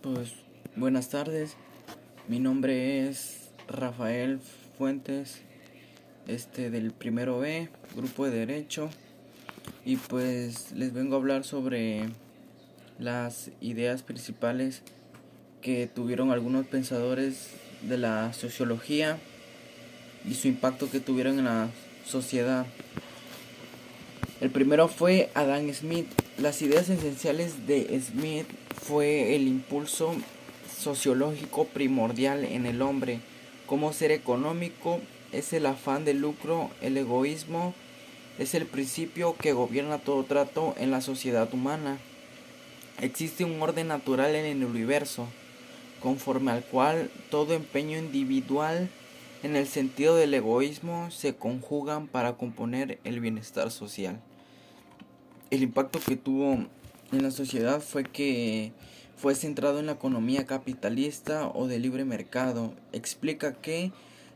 Pues buenas tardes, mi nombre es Rafael Fuentes, del primero B, grupo de Derecho, y pues les vengo a hablar sobre las ideas principales que tuvieron algunos pensadores de la sociología y su impacto que tuvieron en la sociedad. El primero fue Adam Smith. Las ideas esenciales de Smith fue el impulso sociológico primordial en el hombre, como ser económico, es el afán de lucro, el egoísmo, es el principio que gobierna todo trato en la sociedad humana. Existe un orden natural en el universo, conforme al cual todo empeño individual en el sentido del egoísmo se conjugan para componer el bienestar social. El impacto que tuvo en la sociedad fue que fue centrado en la economía capitalista o de libre mercado. Explica que,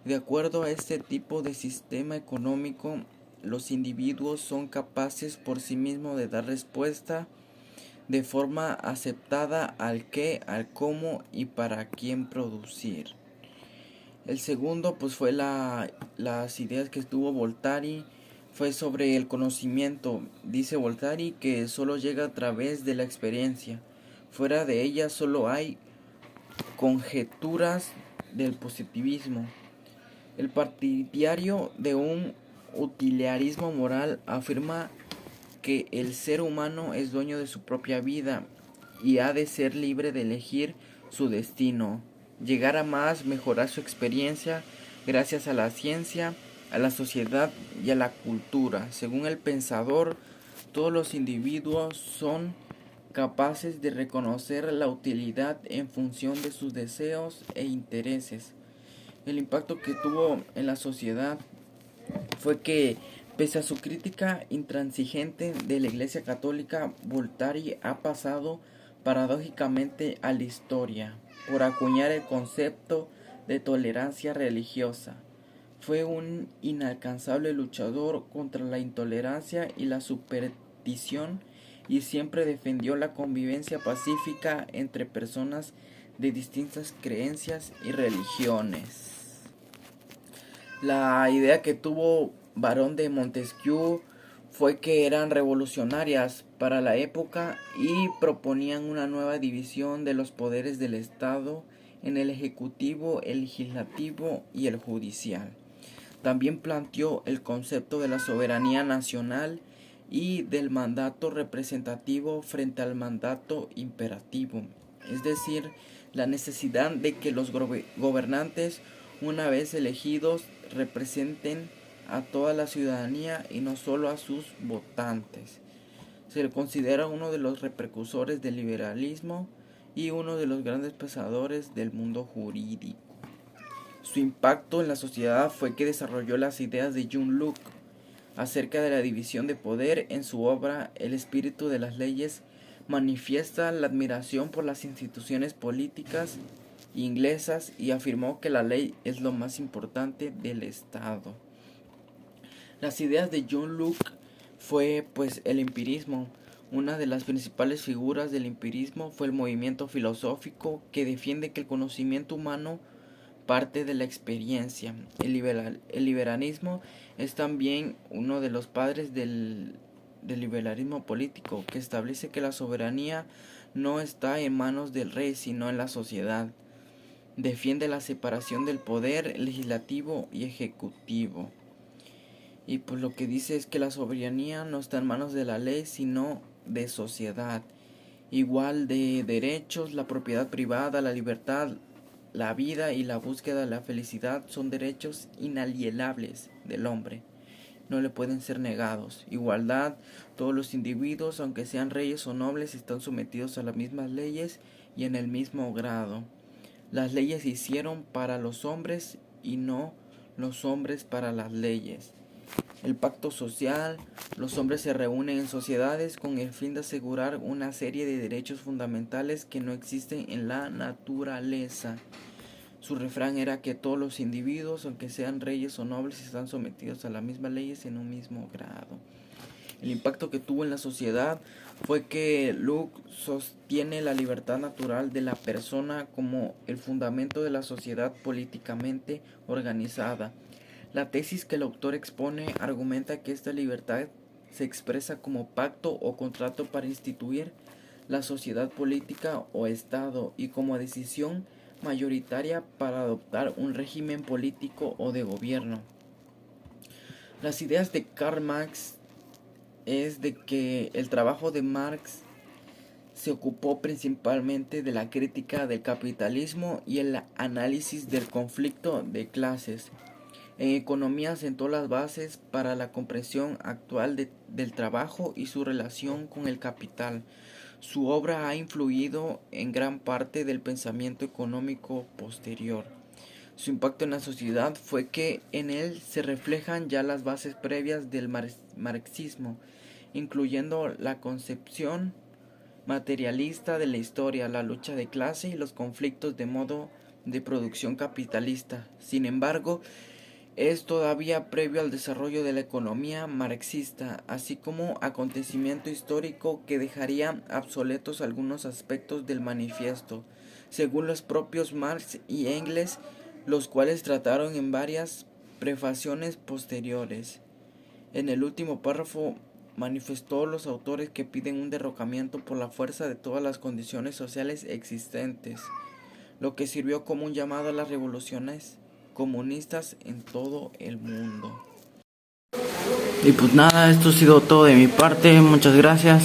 de acuerdo a este tipo de sistema económico, los individuos son capaces por sí mismos de dar respuesta de forma aceptada al qué, al cómo y para quién producir. El segundo pues fue las ideas que tuvo Voltaire, fue sobre el conocimiento. Dice Voltaire que solo llega a través de la experiencia. Fuera de ella solo hay conjeturas del positivismo. El partidario de un utilitarismo moral afirma que el ser humano es dueño de su propia vida y ha de ser libre de elegir su destino, llegar a más, mejorar su experiencia gracias a la ciencia, a la sociedad y a la cultura. Según el pensador, todos los individuos son capaces de reconocer la utilidad en función de sus deseos e intereses. El impacto que tuvo en la sociedad fue que, pese a su crítica intransigente de la Iglesia Católica, Voltaire ha pasado paradójicamente a la historia por acuñar el concepto de tolerancia religiosa. Fue un inalcanzable luchador contra la intolerancia y la superstición y siempre defendió la convivencia pacífica entre personas de distintas creencias y religiones. La idea que tuvo Barón de Montesquieu fue que eran revolucionarias para la época y proponían una nueva división de los poderes del Estado en el ejecutivo, el legislativo y el judicial. También planteó el concepto de la soberanía nacional y del mandato representativo frente al mandato imperativo, es decir, la necesidad de que los gobernantes, una vez elegidos, representen a toda la ciudadanía y no solo a sus votantes. Se le considera uno de los precursores del liberalismo y uno de los grandes pensadores del mundo jurídico. Su impacto en la sociedad fue que desarrolló las ideas de John Locke acerca de la división de poder. En su obra El espíritu de las leyes manifiesta la admiración por las instituciones políticas inglesas y afirmó que la ley es lo más importante del Estado. Las ideas de John Locke fue pues el empirismo. Una de las principales figuras del empirismo fue el movimiento filosófico que defiende que el conocimiento humano parte de la experiencia. El liberalismo es también uno de los padres del liberalismo político, que establece que la soberanía no está en manos del rey, sino en la sociedad. Defiende la separación del poder legislativo y ejecutivo. Y pues lo que dice es que la soberanía no está en manos de la ley, sino de sociedad. Igual de derechos, la propiedad privada, la libertad, la vida y la búsqueda de la felicidad son derechos inalienables del hombre. No le pueden ser negados. Igualdad, todos los individuos, aunque sean reyes o nobles, están sometidos a las mismas leyes y en el mismo grado. Las leyes se hicieron para los hombres y no los hombres para las leyes. El pacto social, los hombres se reúnen en sociedades con el fin de asegurar una serie de derechos fundamentales que no existen en la naturaleza. Su refrán era que todos los individuos, aunque sean reyes o nobles, están sometidos a las mismas leyes en un mismo grado. El impacto que tuvo en la sociedad fue que Locke sostiene la libertad natural de la persona como el fundamento de la sociedad políticamente organizada. La tesis que el autor expone argumenta que esta libertad se expresa como pacto o contrato para instituir la sociedad política o Estado y como decisión mayoritaria para adoptar un régimen político o de gobierno. Las ideas de Karl Marx es de que el trabajo de Marx se ocupó principalmente de la crítica del capitalismo y el análisis del conflicto de clases. En economía sentó las bases para la comprensión actual del trabajo y su relación con el capital. Su obra ha influido en gran parte del pensamiento económico posterior. Su impacto en la sociedad fue que en él se reflejan ya las bases previas del marxismo, incluyendo la concepción materialista de la historia, la lucha de clase y los conflictos de modo de producción capitalista. Sin embargo, es todavía previo al desarrollo de la economía marxista, así como acontecimiento histórico que dejaría obsoletos algunos aspectos del manifiesto, según los propios Marx y Engels, los cuales trataron en varias prefaciones posteriores. En el último párrafo manifestó los autores que piden un derrocamiento por la fuerza de todas las condiciones sociales existentes, lo que sirvió como un llamado a las revoluciones comunistas en todo el mundo. Y pues nada, esto ha sido todo de mi parte, muchas gracias.